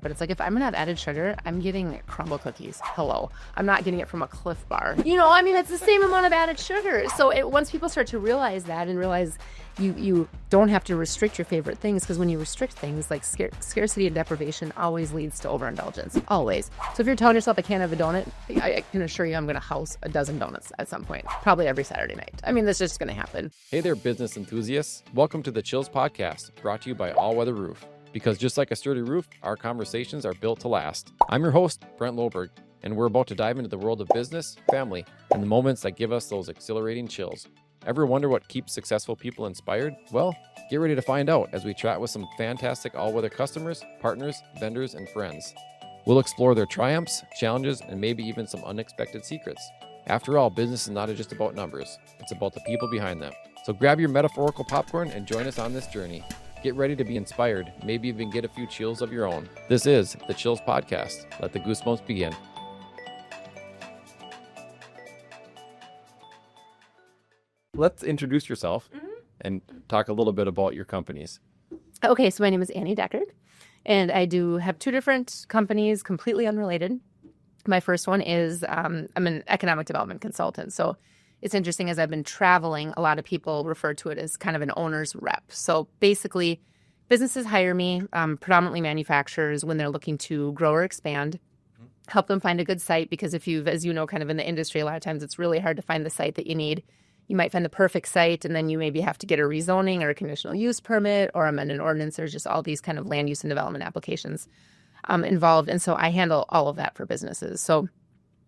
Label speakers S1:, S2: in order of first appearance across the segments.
S1: But it's like, if I'm going to have added sugar, I'm getting crumble cookies. Hello. I'm not getting it from a Cliff Bar. It's the same amount of added sugar. So once people start to realize that and realize you don't have to restrict your favorite things, because when you restrict things, like scarcity and deprivation always leads to overindulgence. Always. So if you're telling yourself I can't have a donut, I can assure you I'm going to house a dozen donuts at some point, probably every Saturday night. That's just going to happen.
S2: Hey there, business enthusiasts. Welcome to the Chills Podcast, brought to you by All Weather Roof. Because just like a sturdy roof, our conversations are built to last. I'm your host, Brent Loberg, and we're about to dive into the world of business, family, and the moments that give us those exhilarating chills. Ever wonder what keeps successful people inspired? Well, get ready to find out as we chat with some fantastic all-weather customers, partners, vendors, and friends. We'll explore their triumphs, challenges, and maybe even some unexpected secrets. After all, business is not just about numbers. It's about the people behind them. So grab your metaphorical popcorn and join us on this journey. Get ready to be inspired, maybe even get a few chills of your own. This is the Chills Podcast. Let the goosebumps begin. Let's introduce yourself and talk a little bit about your companies.
S1: Okay, so my name is Annie Deckert, and I do have two different companies, completely unrelated. My first one is I'm an economic development consultant. So it's interesting, as I've been traveling, a lot of people refer to it as kind of an owner's rep. So basically, businesses hire me, predominantly manufacturers, when they're looking to grow or expand, help them find a good site, because if you've, as you know, kind of in the industry, a lot of times it's really hard to find the site that you need. You might find the perfect site, and then you maybe have to get a rezoning or a conditional use permit or amend an ordinance. There's just all these kind of land use and development applications involved. And so I handle all of that for businesses. So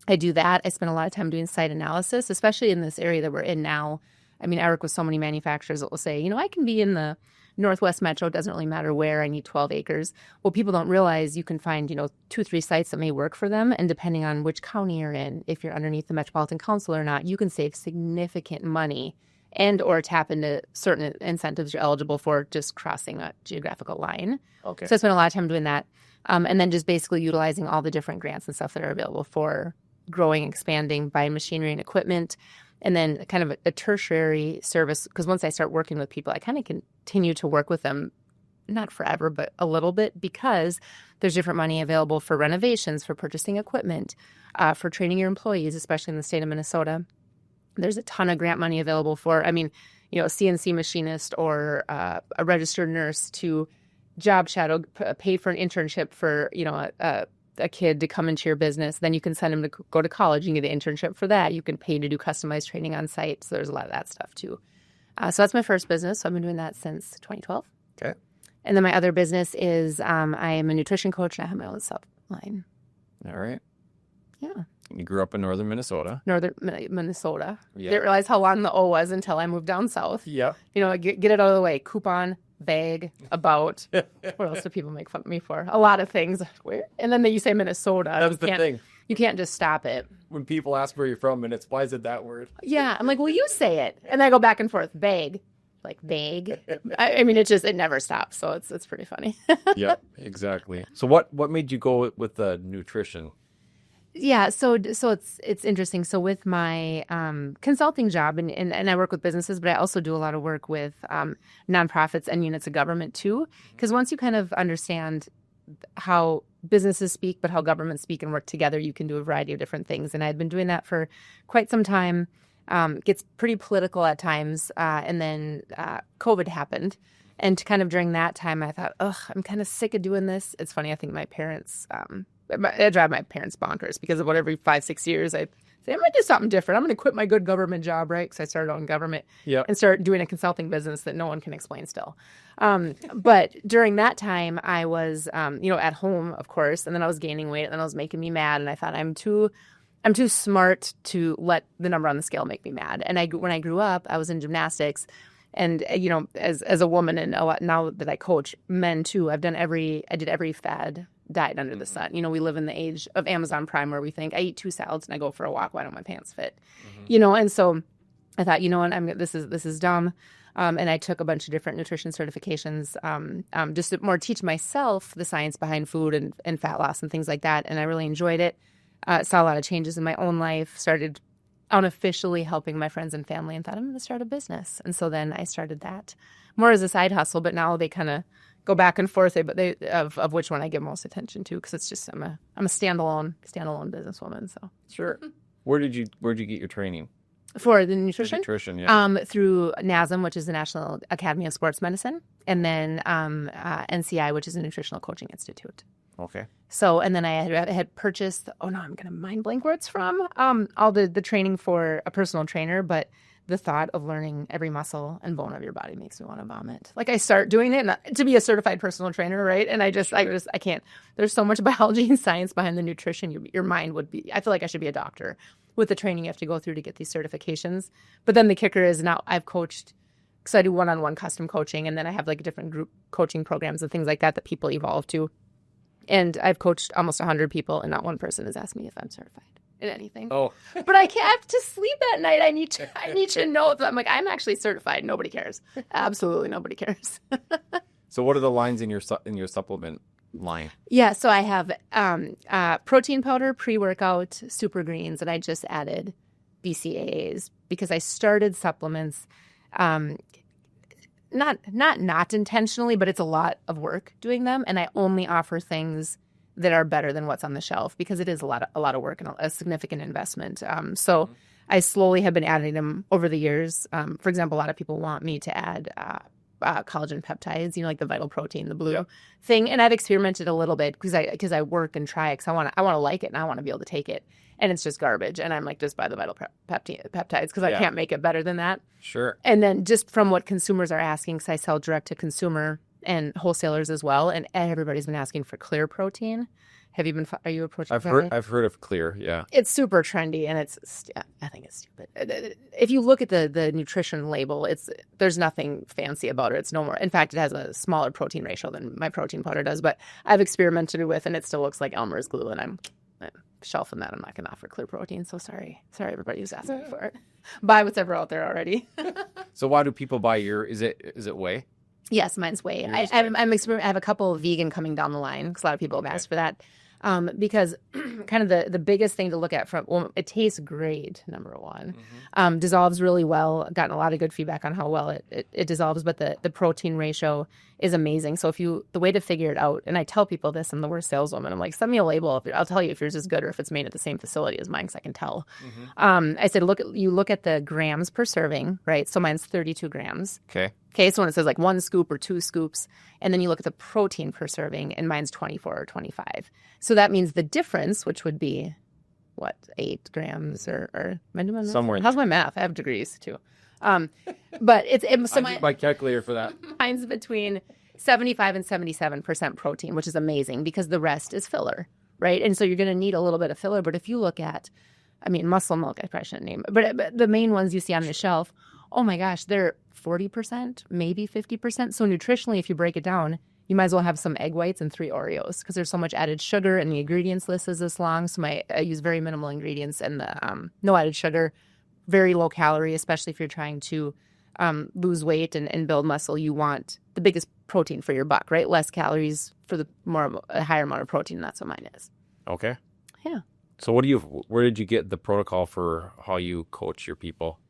S1: I do that. I spend a lot of time doing site analysis, especially in this area that we're in now. I work with so many manufacturers that will say, I can be in the Northwest Metro. It doesn't really matter where. I need 12 acres. Well, people don't realize you can find, 2-3 sites that may work for them. And depending on which county you're in, if you're underneath the Metropolitan Council or not, you can save significant money and or tap into certain incentives you're eligible for just crossing a geographical line.
S2: Okay.
S1: So I spend a lot of time doing that. And then just basically utilizing all the different grants and stuff that are available for growing, expanding, buying machinery and equipment, and then kind of a tertiary service. Because once I start working with people, I kind of continue to work with them, not forever, but a little bit, because there's different money available for renovations, for purchasing equipment, for training your employees, especially in the state of Minnesota. There's a ton of grant money available for, a CNC machinist or a registered nurse to job shadow, pay for an internship for, a kid to come into your business. Then you can send them to go to college. You can get an internship for that. You can pay to do customized training on site. So there's a lot of that stuff too. So that's my first business. So I've been doing that since 2012.
S2: Okay.
S1: And then my other business is I am a nutrition coach, and I have my own sub line.
S2: All right.
S1: Yeah.
S2: You grew up in northern Minnesota.
S1: Northern Minnesota.
S2: Yeah.
S1: Didn't realize how long the O was until I moved down south.
S2: Yeah.
S1: Get it out of the way. Coupon, vague, about. What else do people make fun of me for? A lot of things. Where? And then you say Minnesota.
S2: That's the thing.
S1: You can't just stop it.
S2: When people ask where you're from, and why is it that word?
S1: Yeah. I'm like, well, you say it. And then I go back and forth. Vague. Like vague. It never stops. So it's pretty funny.
S2: Yeah, exactly. So what made you go with the nutrition?
S1: Yeah, so it's interesting. So with my consulting job, and I work with businesses, but I also do a lot of work with nonprofits and units of government too. Because once you kind of understand how businesses speak, but how governments speak and work together, you can do a variety of different things. And I'd been doing that for quite some time. Gets pretty political at times, and then COVID happened. And kind of during that time, I thought, I'm kind of sick of doing this. It's funny, I think my parents... I drive my parents bonkers, because of what, every 5-6 years I say, I'm going to do something different. I'm going to quit my good government job, right? Because I started out in government and start doing a consulting business that no one can explain still. But during that time, I was, at home, of course, and then I was gaining weight, and then I was making me mad. And I thought, I'm too smart to let the number on the scale make me mad. And when I grew up, I was in gymnastics. And, as a woman, and now that I coach men too, I did every fad diet under the sun. We live in the age of Amazon Prime, where we think, I eat 2 salads and I go for a walk. Why don't my pants fit? And so I thought, this is dumb. And I took a bunch of different nutrition certifications, just to more teach myself the science behind food and fat loss and things like that. And I really enjoyed it. Saw a lot of changes in my own life, started unofficially helping my friends and family, and thought, I'm going to start a business. And so then I started that more as a side hustle, but now they kind of go back and forth of which one I give most attention to, because it's just I'm a standalone businesswoman. So
S2: Sure. Where'd you get your training?
S1: for the nutrition,
S2: Yeah.
S1: through NASM, which is the National Academy of Sports Medicine, and then NCI, which is a Nutritional Coaching Institute.
S2: Okay.
S1: So, and then I had purchased, I'm going to mind blank where it's from, all the training for a personal trainer, but the thought of learning every muscle and bone of your body makes me want to vomit. Like I start doing it to be a certified personal trainer, right? And I can't. There's so much biology and science behind the nutrition. Your mind would be, I feel like I should be a doctor with the training you have to go through to get these certifications. But then the kicker is now I've coached, because I do one-on-one custom coaching, and then I have like different group coaching programs and things like that people evolve to. And I've coached almost 100 people, and not one person has asked me if I'm certified in anything.
S2: Oh,
S1: but I can't have to sleep at night. I need to know that I'm like, I'm actually certified. Nobody cares. Absolutely nobody cares.
S2: So what are the lines in your supplement line?
S1: Yeah, so I have protein powder, pre-workout, super greens, and I just added BCAAs because I started supplements not intentionally, but it's a lot of work doing them, and I only offer things that are better than what's on the shelf because it is a lot of work and a significant investment. So I slowly have been adding them over the years. For example, a lot of people want me to add collagen peptides, like the vital protein, the blue thing. And I've experimented a little bit because I work and try it because I want to like it and I want to be able to take it. And it's just garbage. And I'm like, just buy the vital peptides because I can't make it better than that.
S2: Sure.
S1: And then just from what consumers are asking, because I sell direct to consumer and wholesalers as well, and everybody's been asking for clear protein. Are you approaching?
S2: I've heard of clear. Yeah,
S1: it's super trendy, and I think it's stupid. If you look at the nutrition label, there's nothing fancy about it. It's no more. In fact, it has a smaller protein ratio than my protein powder does. But I've experimented with, and it still looks like Elmer's glue, and I'm shelving that. I'm not going to offer clear protein. So sorry, everybody who's asking for it. Buy what's ever out there already.
S2: So why do people buy your? Is it whey?
S1: Yes, mine's whey. I have a couple of vegan coming down the line because a lot of people have asked for that. Because kind of the biggest thing to look at it tastes great, number one. Dissolves really well. Gotten a lot of good feedback on how well it dissolves, but the protein ratio is amazing. So the way to figure it out, and I tell people this, I'm the worst saleswoman. I'm like, send me a label. I'll tell you if yours is good or if it's made at the same facility as mine because I can tell. I said, look at the grams per serving, right? So mine's 32 grams. Okay, so when it says like 1 scoop or 2 scoops, and then you look at the protein per serving, and mine's 24 or 25. So that means the difference, which would be, 8 grams or am I doing my math?
S2: Somewhere.
S1: How's my math? I have degrees too. But so
S2: I need my calculator for that.
S1: Mine's between 75 and 77% protein, which is amazing because the rest is filler, right? And so you're going to need a little bit of filler. But if you look at, muscle milk, I probably shouldn't name it, but the main ones you see on the shelf, oh my gosh, they're 40%, maybe 50%. So nutritionally, if you break it down, you might as well have some egg whites and 3 Oreos because there's so much added sugar and the ingredients list is this long. So I use very minimal ingredients and the no added sugar, very low calorie, especially if you're trying to lose weight and build muscle. You want the biggest protein for your buck, right? Less calories for a higher amount of protein. And that's what mine is.
S2: Okay.
S1: Yeah.
S2: So where did you get the protocol for how you coach your people?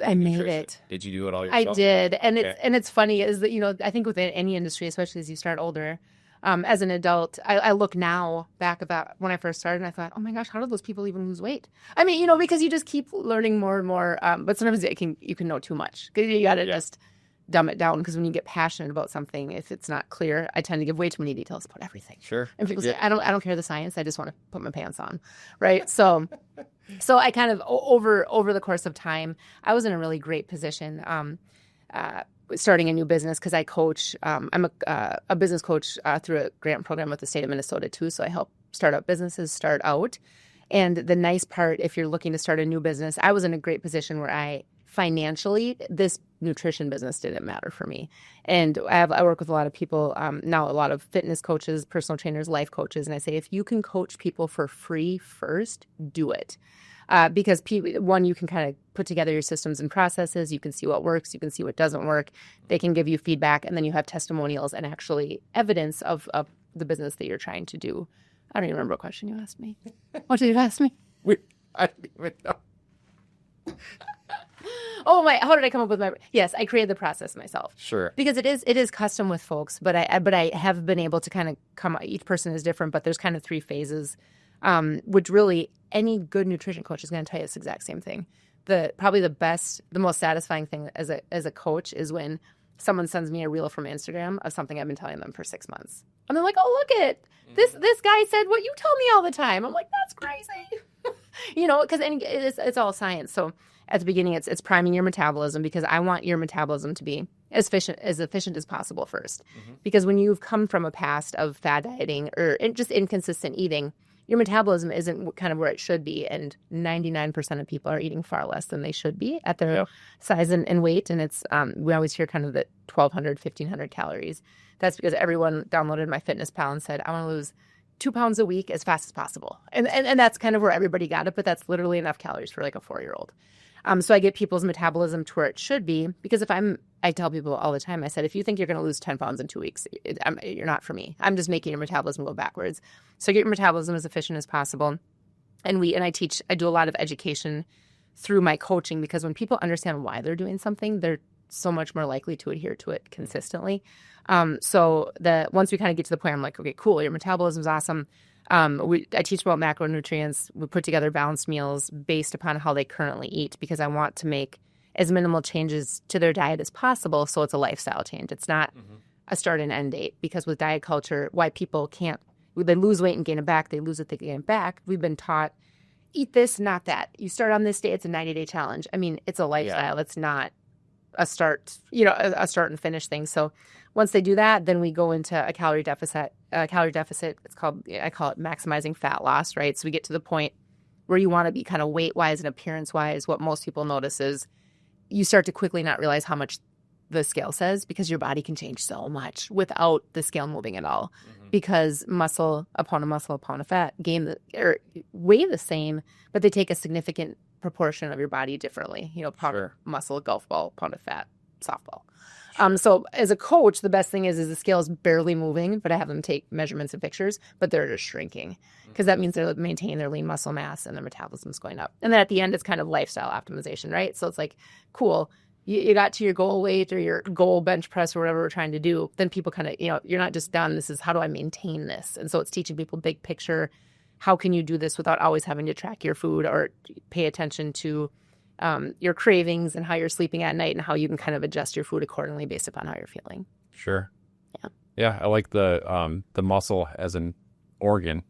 S1: I made it.
S2: Did you do it all yourself?
S1: I did. And it's funny is that, I think within any industry, especially as you start older, as an adult, I look now back about when I first started and I thought, oh my gosh, how did those people even lose weight? Because you just keep learning more and more. But sometimes you can know too much because you got to just dumb it down because when you get passionate about something, if it's not clear, I tend to give way too many details about everything.
S2: Sure.
S1: And people say, I don't care the science. I just want to put my pants on. Right. So I kind of over the course of time, I was in a really great position starting a new business because I coach. I'm a business coach through a grant program with the state of Minnesota too. So I help startup businesses start out. And the nice part, if you're looking to start a new business, I was in a great position where financially, this nutrition business didn't matter for me. And I work with a lot of people now, a lot of fitness coaches, personal trainers, life coaches. And I say, if you can coach people for free first, do it. Because one, you can kind of put together your systems and processes. You can see what works. You can see what doesn't work. They can give you feedback. And then you have testimonials and actually evidence of the business that you're trying to do. I don't even remember what question you asked me. What did you ask me?
S2: I don't even know.
S1: How did I come up with yes, I created the process myself.
S2: Sure.
S1: Because it is custom with folks, but I have been able to kind of each person is different, but there's kind of 3 phases, which really any good nutrition coach is going to tell you this exact same thing. Probably the most satisfying thing as a coach is when someone sends me a reel from Instagram of something I've been telling them for 6 months. And they're like, oh, look at this guy said what you tell me all the time. I'm like, that's crazy. Because it's all science. So at the beginning, it's priming your metabolism, because I want your metabolism to be as efficient as possible first. Because when you've come from a past of fad dieting or just inconsistent eating, your metabolism isn't kind of where it should be. And 99% of people are eating far less than they should be at their size and weight. And it's we always hear kind of the 1,200, 1,500 calories. That's because everyone downloaded MyFitnessPal and said, I want to lose 2 pounds a week as fast as possible. And that's kind of where everybody got it, but that's literally enough calories for like a 4-year-old. So I get people's metabolism to where it should be, because I tell people all the time, I said, if you think you're going to lose 10 pounds in 2 weeks, you're not for me. I'm just making your metabolism go backwards. So get your metabolism as efficient as possible. And I do a lot of education through my coaching, because when people understand why they're doing something, they're so much more likely to adhere to it consistently. So once we kind of get to the point, I'm like, okay, cool, your metabolism is awesome. I teach about macronutrients. We put together balanced meals based upon how they currently eat, because I want to make as minimal changes to their diet as possible, so it's a lifestyle change. It's not a start and end date, because with diet culture, why people they lose weight and gain it back, they lose it, they gain it back. We've been taught, eat this, not that. You start on this day, it's a 90-day challenge. I mean, it's a lifestyle. It's not a start and finish thing. So once they do that, then we go into a calorie deficit. I call it maximizing fat loss, right? So we get to the point where you want to be kind of weight-wise and appearance-wise. What most people notice is you start to quickly not realize how much the scale says, because your body can change so much without the scale moving at all. Because muscle upon a fat weigh the same, but they take a significant proportion of your body differently. Pound muscle, golf ball, pound of fat, softball. So as a coach, the best thing is the scale is barely moving, but I have them take measurements and pictures, but they're just shrinking, because that means they're maintaining their lean muscle mass and their metabolism's going up. And then at the end, it's kind of lifestyle optimization, right? So it's like, cool, you got to your goal weight or your goal bench press or whatever we're trying to do. Then people kind of, you're not just done. This is, how do I maintain this? And so it's teaching people big picture. How can you do this without always having to track your food or pay attention to your cravings and how you're sleeping at night, and how you can kind of adjust your food accordingly based upon how you're feeling.
S2: Sure. Yeah. I like the muscle as an organ.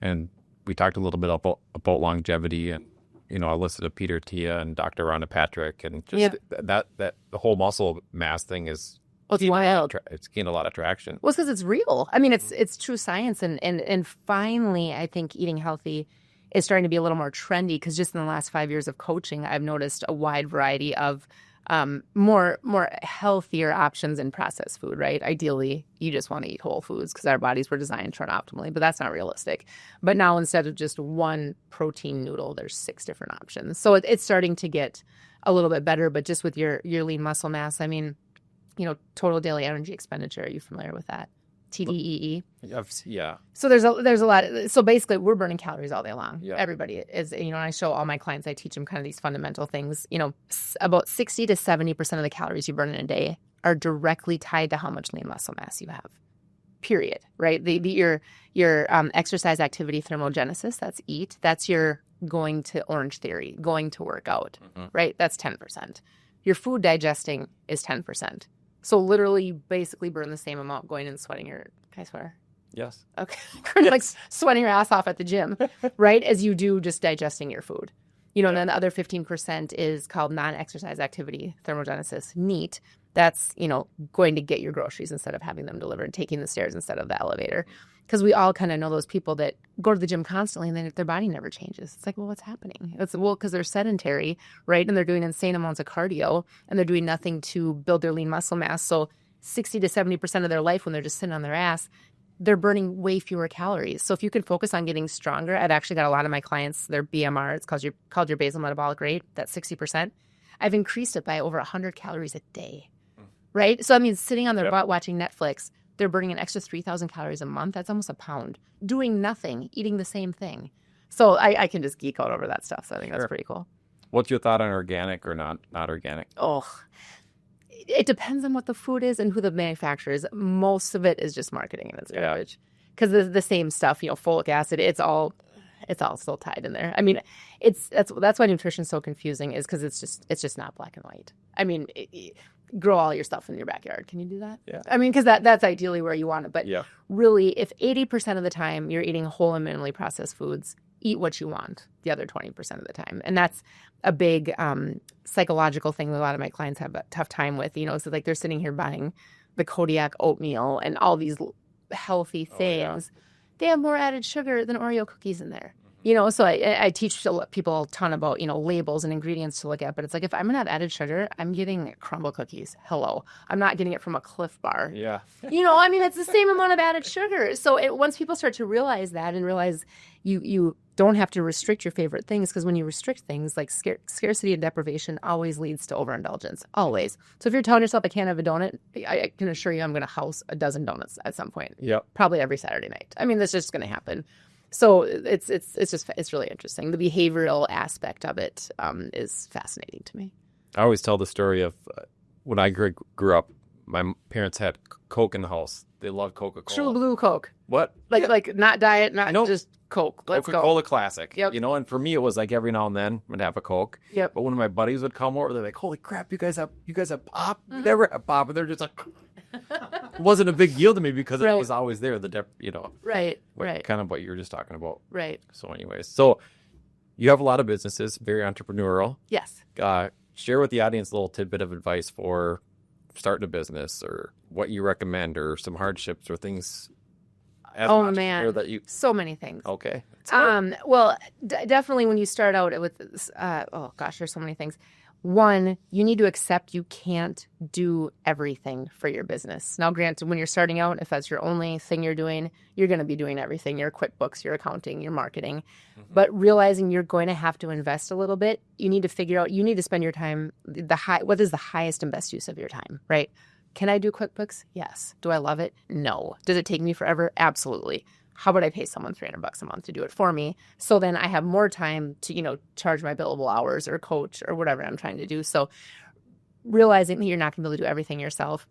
S2: And we talked a little bit about longevity, and I listened to Peter Tia and Dr. Rhonda Patrick, and just that the whole muscle mass thing is,
S1: it's wild.
S2: It's gained a lot of traction.
S1: Well, it's because it's real. I mean, it's true science, and finally, I think eating healthy is starting to be a little more trendy, because just in the last 5 years of coaching, I've noticed a wide variety of more healthier options in processed food, right? Ideally, you just want to eat whole foods, because our bodies were designed to run optimally, but that's not realistic. But now, instead of just one protein noodle, there's 6 different options. So it's starting to get a little bit better, but just with your lean muscle mass, I mean, total daily energy expenditure. Are you familiar with that? TDEE.
S2: Yeah.
S1: So there's a lot. So basically, we're burning calories all day long.
S2: Yeah.
S1: Everybody is. And I show all my clients, I teach them kind of these fundamental things. About 60 to 70% of the calories you burn in a day are directly tied to how much lean muscle mass you have. Period. Right. Your exercise activity thermogenesis. That's EAT. That's your going to Orange Theory, going to work out. Right. That's 10%. Your food digesting is 10%. So literally, you basically burn the same amount going and sweating your. Can I swear?
S2: Yes. Okay.
S1: Like sweating your ass off at the gym, right? As you do just digesting your food. And then the other 15% is called non-exercise activity thermogenesis, NEAT. That's, going to get your groceries instead of having them delivered, taking the stairs instead of the elevator. Because we all kind of know those people that go to the gym constantly and then their body never changes. It's like, well, what's happening? Because they're sedentary, right? And they're doing insane amounts of cardio, and they're doing nothing to build their lean muscle mass. So 60 to 70% of their life, when they're just sitting on their ass, they're burning way fewer calories. So if you can focus on getting stronger, I've actually got a lot of my clients, their BMR, it's called your basal metabolic rate, that's 60%. I've increased it by over 100 calories a day, right? So I mean, sitting on their butt watching Netflix, they're burning an extra 3,000 calories a month. That's almost a pound. Doing nothing, eating the same thing. So I can just geek out over that stuff. So I think that's pretty cool.
S2: What's your thought on organic or not organic?
S1: Oh, it depends on what the food is and who the manufacturer is. Most of it is just marketing and it's garbage. Because the same stuff, folic acid, it's all still tied in there. I mean, that's why nutrition's so confusing, is because it's just not black and white. I mean, grow all your stuff in your backyard. Can you do that?
S2: Yeah.
S1: I mean, because that's ideally where you want it. But
S2: Yeah.
S1: really, if 80% of the time you're eating whole and minimally processed foods, eat what you want the other 20% of the time. And that's a big psychological thing that a lot of my clients have a tough time with. So like they're sitting here buying the Kodiak oatmeal and all these healthy things. They have more added sugar than Oreo cookies in there. So I teach people a ton about, labels and ingredients to look at. But it's like, if I'm going to have added sugar, I'm getting crumble cookies. Hello. I'm not getting it from a Cliff Bar.
S2: Yeah.
S1: I mean, it's the same amount of added sugar. So once people start to realize that and realize you don't have to restrict your favorite things, because when you restrict things, like scarcity and deprivation always leads to overindulgence. Always. So if you're telling yourself I can't have a donut, I can assure you I'm going to house a dozen donuts at some point.
S2: Yep.
S1: Probably every Saturday night. I mean, that's just going to happen. So it's really interesting. The behavioral aspect of it is fascinating to me.
S2: I always tell the story of when I grew up, my parents had Coke in the house. They loved Coca-Cola.
S1: True blue Coke.
S2: What?
S1: Like not diet, not just Coke. Let's
S2: Coca-Cola
S1: go.
S2: Classic.
S1: Yep.
S2: And for me it was like every now and then I'd have a Coke.
S1: Yep.
S2: But when my buddies would come over, they're like, "Holy crap, you guys have pop?" Mm-hmm. Never had pop, and they're just like, it wasn't a big deal to me because it was always there.
S1: Right.
S2: Kind of what you were just talking about.
S1: Right.
S2: So, anyways, you have a lot of businesses, very entrepreneurial.
S1: Yes.
S2: Share with the audience a little tidbit of advice for starting a business, or what you recommend, or some hardships or things.
S1: Man,
S2: that you
S1: so many things.
S2: Okay.
S1: Well, definitely when you start out with there's so many things. One, you need to accept you can't do everything for your business. Now, granted, when you're starting out, if that's your only thing you're doing, you're going to be doing everything: your QuickBooks, your accounting, your marketing. Mm-hmm. But realizing you're going to have to invest a little bit, you need to figure out, you need to spend your time, what is the highest and best use of your time, right? Can I do QuickBooks? Yes. Do I love it? No. Does it take me forever? Absolutely. How about I pay someone $300 a month to do it for me? So then I have more time to, charge my billable hours or coach or whatever I'm trying to do. So realizing that you're not going to be able to do everything yourself.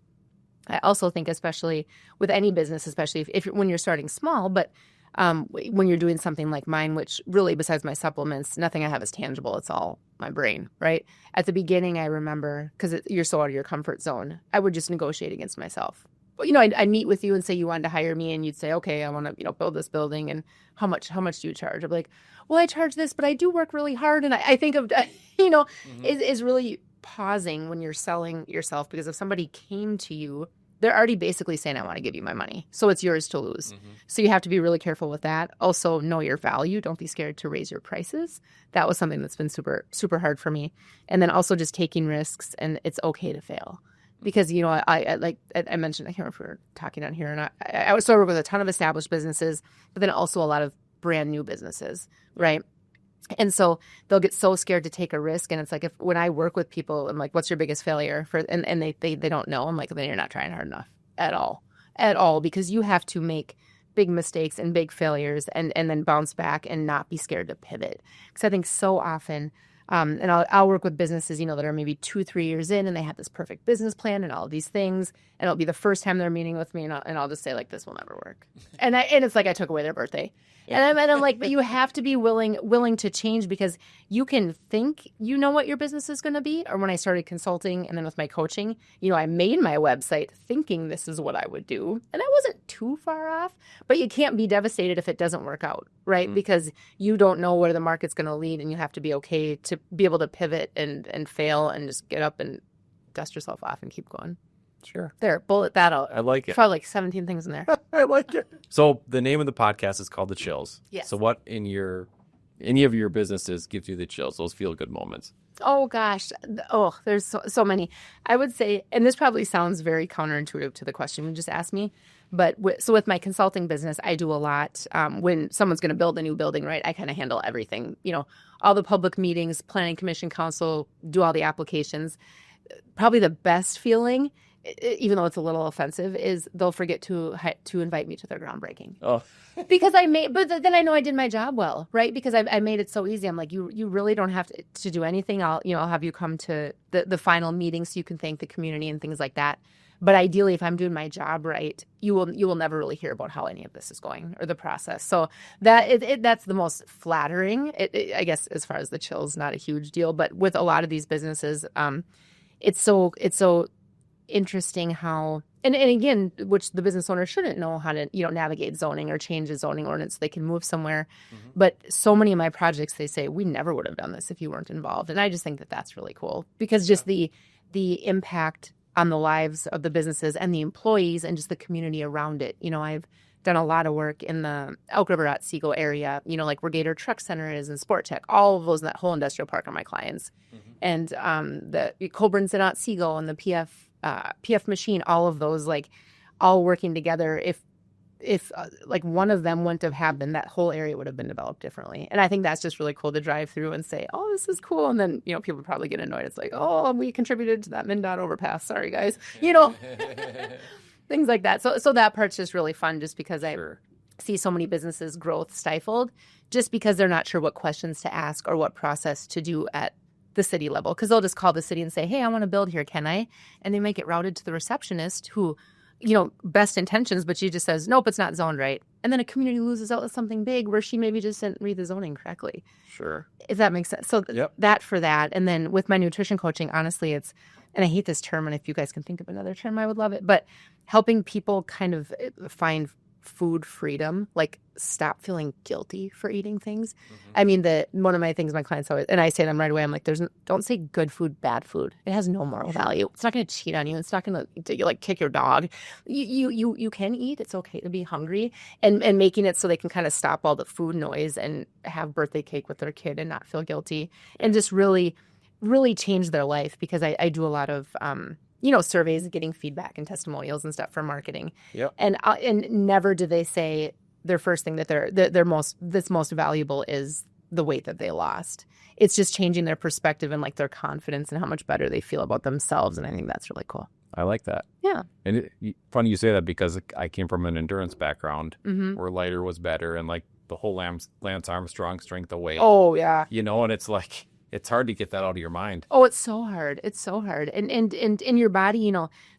S1: I also think, especially with any business, especially when you're starting small, but when you're doing something like mine, which really, besides my supplements, nothing I have is tangible. It's all my brain, right? At the beginning, I remember, because you're so out of your comfort zone, I would just negotiate against myself. I'd meet with you and say you wanted to hire me, and you'd say, okay, I want to, build this building, and how much do you charge? I'd be like, well, I charge this, but I do work really hard. And I think of, mm-hmm. is really pausing when you're selling yourself, because if somebody came to you, they're already basically saying, I want to give you my money. So it's yours to lose. Mm-hmm. So you have to be really careful with that. Also, know your value. Don't be scared to raise your prices. That was something that's been super, super hard for me. And then also just taking risks, and it's okay to fail. Because, I mentioned, I can't remember if we were talking on here, and I was work with a ton of established businesses, but then also a lot of brand new businesses, right? And so they'll get so scared to take a risk. And it's like, when I work with people, I'm like, what's your biggest failure? And they don't know. I'm like, then you're not trying hard enough at all, because you have to make big mistakes and big failures and then bounce back and not be scared to pivot. Because I think so often, and I'll work with businesses, that are maybe 2-3 years in, and they have this perfect business plan and all of these things, and it'll be the first time they're meeting with me, and I'll just say, like, this will never work. And it's like I took away their birthday. And I'm like, but you have to be willing to change, because you can think you know what your business is going to be. Or when I started consulting and then with my coaching, I made my website thinking this is what I would do. And I wasn't too far off, but you can't be devastated if it doesn't work out, right? Mm-hmm. Because you don't know where the market's going to lead, and you have to be okay to be able to pivot and fail and just get up and dust yourself off and keep going.
S2: Sure.
S1: There, bullet that out.
S2: I like it.
S1: Probably like 17 things in there.
S2: I like it. So the name of the podcast is called The Chills.
S1: Yes.
S2: So what in any of your businesses gives you the chills, those feel-good moments?
S1: Oh, gosh. Oh, there's so many. I would say, and this probably sounds very counterintuitive to the question you just asked me, but with my consulting business, I do a lot. When someone's going to build a new building, right, I kind of handle everything. All the public meetings, planning commission, council, do all the applications. Probably the best feeling even though it's a little offensive, is they'll forget to invite me to their groundbreaking.
S2: Oh,
S1: Because but then I know I did my job well, right? Because I made it so easy. I'm like, you really don't have to do anything. I'll have you come to the final meeting so you can thank the community and things like that. But ideally, if I'm doing my job right, you will never really hear about how any of this is going or the process. So that's the most flattering. I guess as far as the chills, not a huge deal, but with a lot of these businesses, it's so interesting how and again, which the business owner shouldn't know how to navigate zoning or change a zoning ordinance so they can move somewhere. But so many of my projects, they say we never would have done this if you weren't involved, and I just think that that's really cool because just the impact on the lives of the businesses and the employees and just the community around it. I've done a lot of work in the Elk River Otsego area, like where Gator Truck Center is and Sport Tech, all of those, that whole industrial park are my clients. And the Colburn's in Otsego and the PF Machine, all of those, like all working together. If like one of them wouldn't have happened, that whole area would have been developed differently. And I think that's just really cool to drive through and say, oh, this is cool. And then, people probably get annoyed. It's like, oh, we contributed to that MnDOT overpass. Sorry, guys. Things like that. So that part's just really fun just because I see so many businesses' growth stifled just because they're not sure what questions to ask or what process to do at the city level. Because they'll just call the city and say, hey, I want to build here. Can I? And they might get routed to the receptionist who best intentions, but she just says, nope, it's not zoned right. And then a community loses out with something big where she maybe just didn't read the zoning correctly.
S2: Sure.
S1: If that makes sense. So that for that. And then with my nutrition coaching, honestly, it's, and I hate this term, and if you guys can think of another term, I would love it, but helping people kind of find food freedom, like stop feeling guilty for eating things. I mean, one of my things my clients always, and I say them right away, I'm like, don't say good food, bad food. It has no moral value. It's not going to cheat on you. It's not going to like kick your dog. You can eat. It's okay to be hungry, and making it so they can kind of stop all the food noise and have birthday cake with their kid and not feel guilty and just really, really change their life because I do a lot of, surveys, getting feedback and testimonials and stuff for marketing. Yep. And never do they say their first thing that their most valuable is the weight that they lost. It's just changing their perspective and like their confidence and how much better they feel about themselves. And I think that's really cool.
S2: I like that.
S1: Yeah.
S2: And funny you say that because I came from an endurance background where lighter was better and like the whole Lance Armstrong strength of weight.
S1: Oh, yeah.
S2: And it's like, it's hard to get that out of your mind.
S1: Oh, it's so hard. It's so hard. And in your body,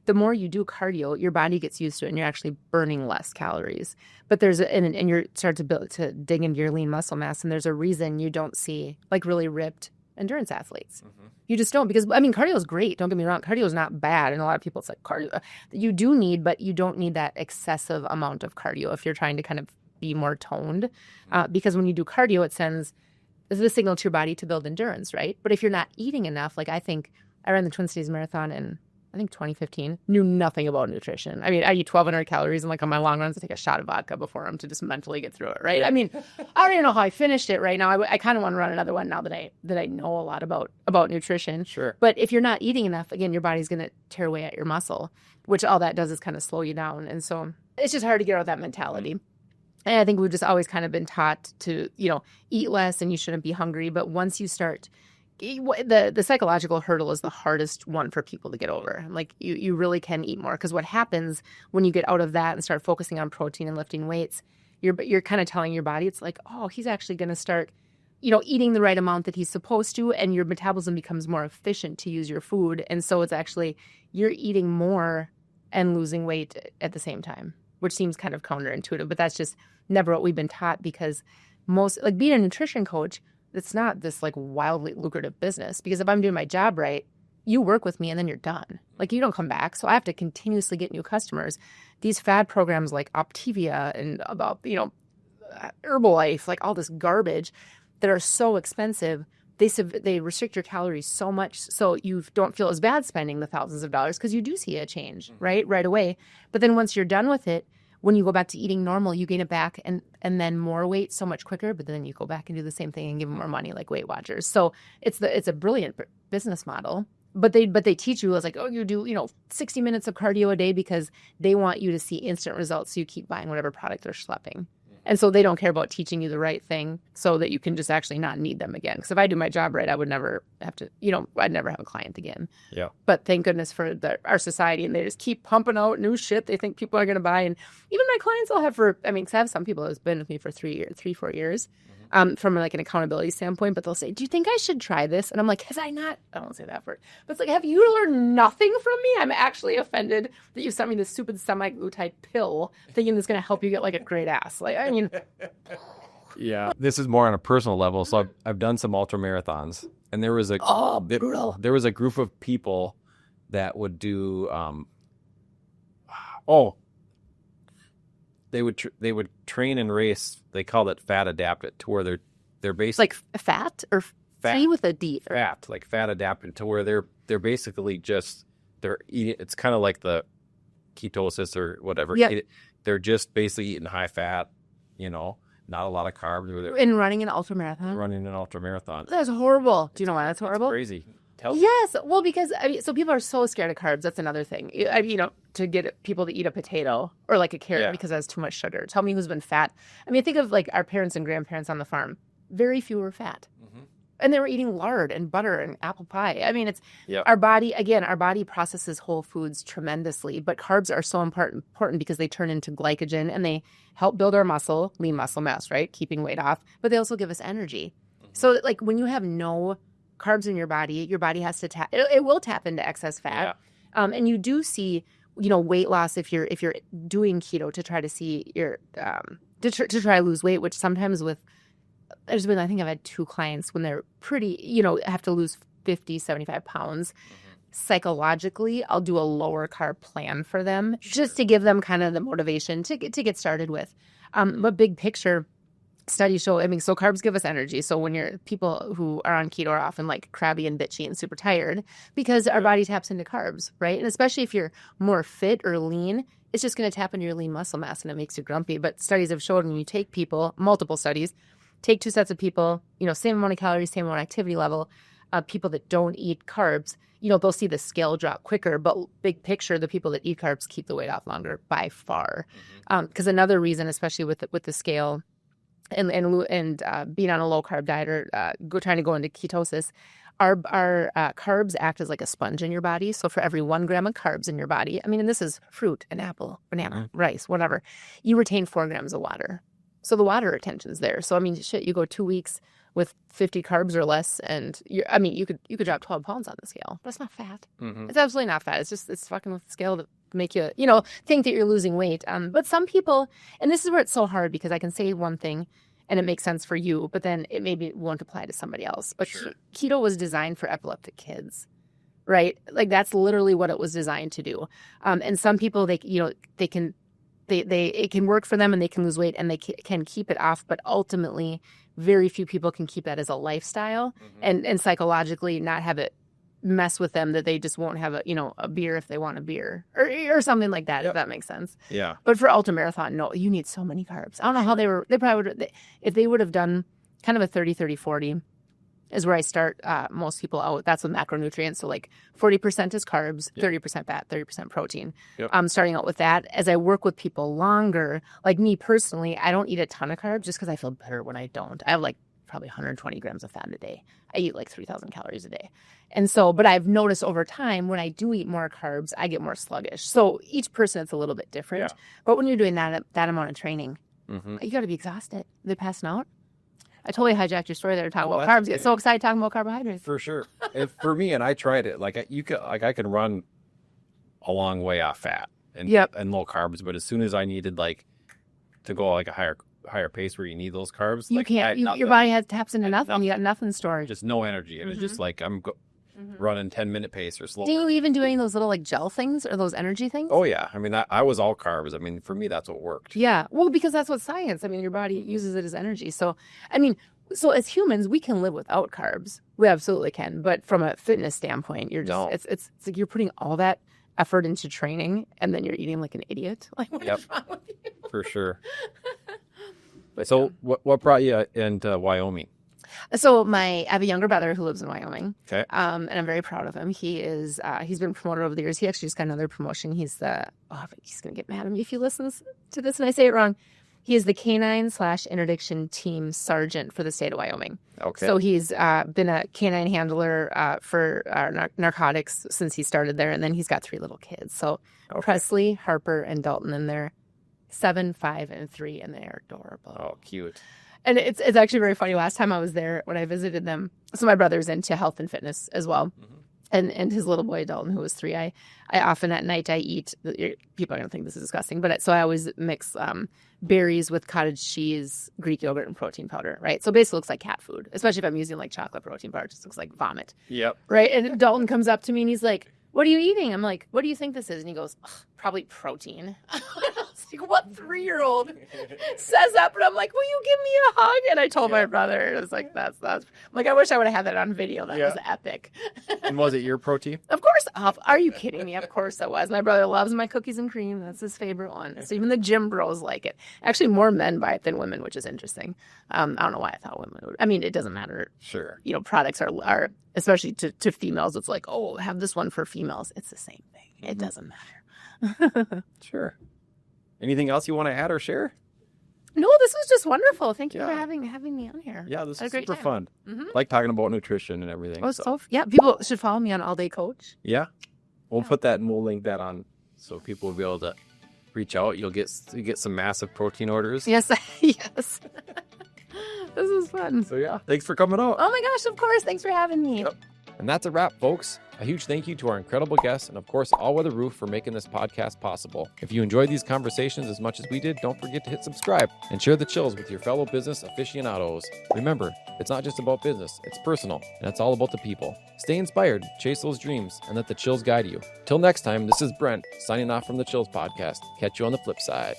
S1: the more you do cardio, your body gets used to it and you're actually burning less calories. But and you start to dig into your lean muscle mass. And there's a reason you don't see like really ripped endurance athletes. You just don't, because cardio is great. Don't get me wrong. Cardio is not bad. And a lot of people, it's like cardio you do need, but you don't need that excessive amount of cardio if you're trying to kind of be more toned. Because when you do cardio, it sends the signal to your body to build endurance, right? But if you're not eating enough, like I think I ran the Twin Cities Marathon in, 2015, knew nothing about nutrition. I eat 1,200 calories and like on my long runs, I take a shot of vodka before them to just mentally get through it, right? I don't even know how I finished it right now. I kind of want to run another one now that I know a lot about nutrition.
S2: Sure.
S1: But if you're not eating enough, again, your body's going to tear away at your muscle, which all that does is kind of slow you down. And so it's just hard to get out of that mentality. And I think we've just always kind of been taught to, eat less and you shouldn't be hungry. But once you start, the psychological hurdle is the hardest one for people to get over. Like you really can eat more because what happens when you get out of that and start focusing on protein and lifting weights, you're kind of telling your body, it's like, oh, he's actually going to start, eating the right amount that he's supposed to. And your metabolism becomes more efficient to use your food. And so it's actually, you're eating more and losing weight at the same time, which seems kind of counterintuitive, but that's just never what we've been taught because like being a nutrition coach, it's not this like wildly lucrative business because if I'm doing my job right, you work with me and then you're done. Like you don't come back. So I have to continuously get new customers. These fad programs like Optivia and about, Herbalife, like all this garbage that are so expensive, they restrict your calories so much so you don't feel as bad spending the thousands of dollars because you do see a change, right away. But then once you're done with it, when you go back to eating normal, you gain it back and then more weight so much quicker. But then you go back and do the same thing and give them more money like Weight Watchers. So it's a brilliant business model. But they teach you, it's like, oh, you do 60 minutes of cardio a day because they want you to see instant results. So you keep buying whatever product they're schlepping. And so they don't care about teaching you the right thing so that you can just actually not need them again. Because if I do my job right, I would never have to, I'd never have a client again.
S2: Yeah.
S1: But thank goodness for our society. And they just keep pumping out new shit they think people are going to buy. And even my clients I'll have because I have some people who've been with me for 4 years. From like an accountability standpoint, but they'll say, do you think I should try this? And I'm like, I don't say that word, but it's like, have you learned nothing from me? I'm actually offended that you sent me this stupid semi-glutide pill thinking it's going to help you get like a great ass.
S2: Yeah. This is more on a personal level. So I've done some ultra marathons, and there was
S1: brutal.
S2: There was a group of people that would do, they would train and race. They called it fat adapted, to where they're basically
S1: like fat or fat with a D.
S2: Fat, like fat adapted, to where they're basically just they're eating. It's kind of like the ketosis or whatever.
S1: Yeah.
S2: They're just basically eating high fat, not a lot of carbs.
S1: In running an ultra marathon.
S2: That's
S1: horrible. Do you know why that's horrible?
S2: That's crazy.
S1: Yes. Well, because so people are so scared of carbs. That's another thing. To get people to eat a potato or like a carrot because it has too much sugar. Tell me who's been fat. Think of like our parents and grandparents on the farm. Very few were fat. Mm-hmm. And they were eating lard and butter and apple pie. It's our body processes whole foods tremendously, but carbs are so important because they turn into glycogen and they help build our muscle, lean muscle mass, right? Keeping weight off, but they also give us energy. Mm-hmm. So like when you have no carbs in your body has to tap. It will tap into excess fat, and you do see, weight loss if you're doing keto to try to see your to try to lose weight. Which sometimes I think I've had 2 clients when they're pretty, have to lose 50, 75 pounds. Mm-hmm. Psychologically, I'll do a lower carb plan for them just to give them kind of the motivation to get started with. But big picture. Studies show, so carbs give us energy. So when people who are on keto are often like crabby and bitchy and super tired because our body taps into carbs, right? And especially if you're more fit or lean, it's just going to tap into your lean muscle mass and it makes you grumpy. But studies have shown when you take people, multiple studies, take 2 sets of people, same amount of calories, same amount of activity level, people that don't eat carbs, they'll see the scale drop quicker. But big picture, the people that eat carbs keep the weight off longer by far. Because another reason, especially with the scale, and being on a low carb diet or trying to go into ketosis, our carbs act as like a sponge in your body. So for every 1 gram of carbs in your body, and this is fruit, an apple, banana, rice, whatever, you retain 4 grams of water. So the water retention is there. So you go 2 weeks with 50 carbs or less, and you could drop 12 pounds on the scale, but it's not fat. Mm-hmm. It's absolutely not fat. It's fucking with the scale to make you think that you're losing weight. But some people, and this is where it's so hard because I can say one thing and it makes sense for you, but then it maybe won't apply to somebody else. But sure. Keto was designed for epileptic kids, right? Like that's literally what it was designed to do. And some people, it can work for them and they can lose weight and they can keep it off, but ultimately very few people can keep that as a lifestyle and psychologically not have it mess with them that they just won't have a beer if they want a beer or something like that, if that makes sense.
S2: Yeah.
S1: But for ultramarathon, no, you need so many carbs. I don't know how they probably would, if they would have done kind of a 30-30-40 is where I start most people out. That's with macronutrients. So like 40% is carbs, 30% fat, 30% protein. Yep. I'm starting out with that. As I work with people longer, like me personally, I don't eat a ton of carbs just because I feel better when I don't. I have like probably 120 grams of fat a day. I eat like 3,000 calories a day. And so, but I've noticed over time, when I do eat more carbs, I get more sluggish. So each person, it's a little bit different. Yeah. But when you're doing that amount of training, you got to be exhausted. They're passing out. I totally hijacked your story there talking about carbs. Get so excited talking about carbohydrates.
S2: For sure. For me, and I tried it. Like I could run a long way off fat and low carbs, but as soon as I needed like to go like a higher pace where you need those carbs,
S1: you can't. Your body taps into nothing. You got nothing stored.
S2: Just no energy. It was just like I'm running 10-minute pace or slower.
S1: Do you even do any of those little like gel things or those energy things?
S2: Oh yeah. I mean, I was all carbs. I mean, for me, that's what worked.
S1: Yeah. Well, because that's what science. I mean, your body uses it as energy. So, so as humans, we can live without carbs. We absolutely can. But from a fitness standpoint, you're just it's like you're putting all that effort into training and then you're eating like an idiot. Like what is wrong with you?
S2: For sure. But so what brought you into Wyoming?
S1: So I have a younger brother who lives in Wyoming.
S2: Okay.
S1: And I'm very proud of him. He's been promoted over the years. He actually just got another promotion. He's going to get mad at me if he listens to this and I say it wrong. He is the canine/interdiction team sergeant for the state of Wyoming.
S2: Okay.
S1: So he's been a canine handler for narcotics since he started there, and then he's got 3 little kids. So Presley, Harper, and Dalton, and they're 7, 5, and 3, and they're adorable.
S2: Oh, cute.
S1: And it's actually very funny. Last time I was there, when I visited them, so my brother's into health and fitness as well.
S2: Mm-hmm.
S1: And his little boy Dalton, who was 3, I often at night I eat. People are gonna think this is disgusting, but so I always mix berries with cottage cheese, Greek yogurt, and protein powder. Right, so basically looks like cat food. Especially if I'm using like chocolate protein powder, it just looks like vomit.
S2: Yep.
S1: Right, and Dalton comes up to me and he's like, "What are you eating?" I'm like, "What do you think this is?" And he goes, "Probably protein." I was like, "What 3-year-old says that?" But I'm like, "Will you give me a hug?" And I told my brother, and I was like, "That's." I'm like, I wish I would have had that on video. That was epic.
S2: And was it your protein?
S1: Of course. Are you kidding me? Of course it was. My brother loves my cookies and cream. That's his favorite one. So even the gym bros like it. Actually, more men buy it than women, which is interesting. I don't know why I thought women would. I mean, it doesn't matter.
S2: Sure.
S1: You know, products are especially to females. It's like, oh, have this one for females. It's the same thing. It doesn't matter.
S2: Sure. Anything else you want to add or share?
S1: No, this was just wonderful. Thank you for having me on here.
S2: Yeah, this
S1: Had a
S2: is
S1: great
S2: super
S1: time.
S2: fun.
S1: Mm-hmm.
S2: Like talking about nutrition and everything.
S1: Oh, yeah. People should follow me on All Day Coach.
S2: Yeah. We'll put that and we'll link that on so people will be able to reach out. You get some massive protein orders.
S1: Yes, yes. This is fun.
S2: So yeah, thanks for coming out.
S1: Oh my gosh, of course. Thanks for having me.
S2: Yep. And that's a wrap, folks. A huge thank you to our incredible guests and, of course, All Weather Roof for making this podcast possible. If you enjoyed these conversations as much as we did, don't forget to hit subscribe and share the chills with your fellow business aficionados. Remember, it's not just about business, it's personal, and it's all about the people. Stay inspired, chase those dreams, and let the chills guide you. Till next time, this is Brent, signing off from the Chills Podcast. Catch you on the flip side.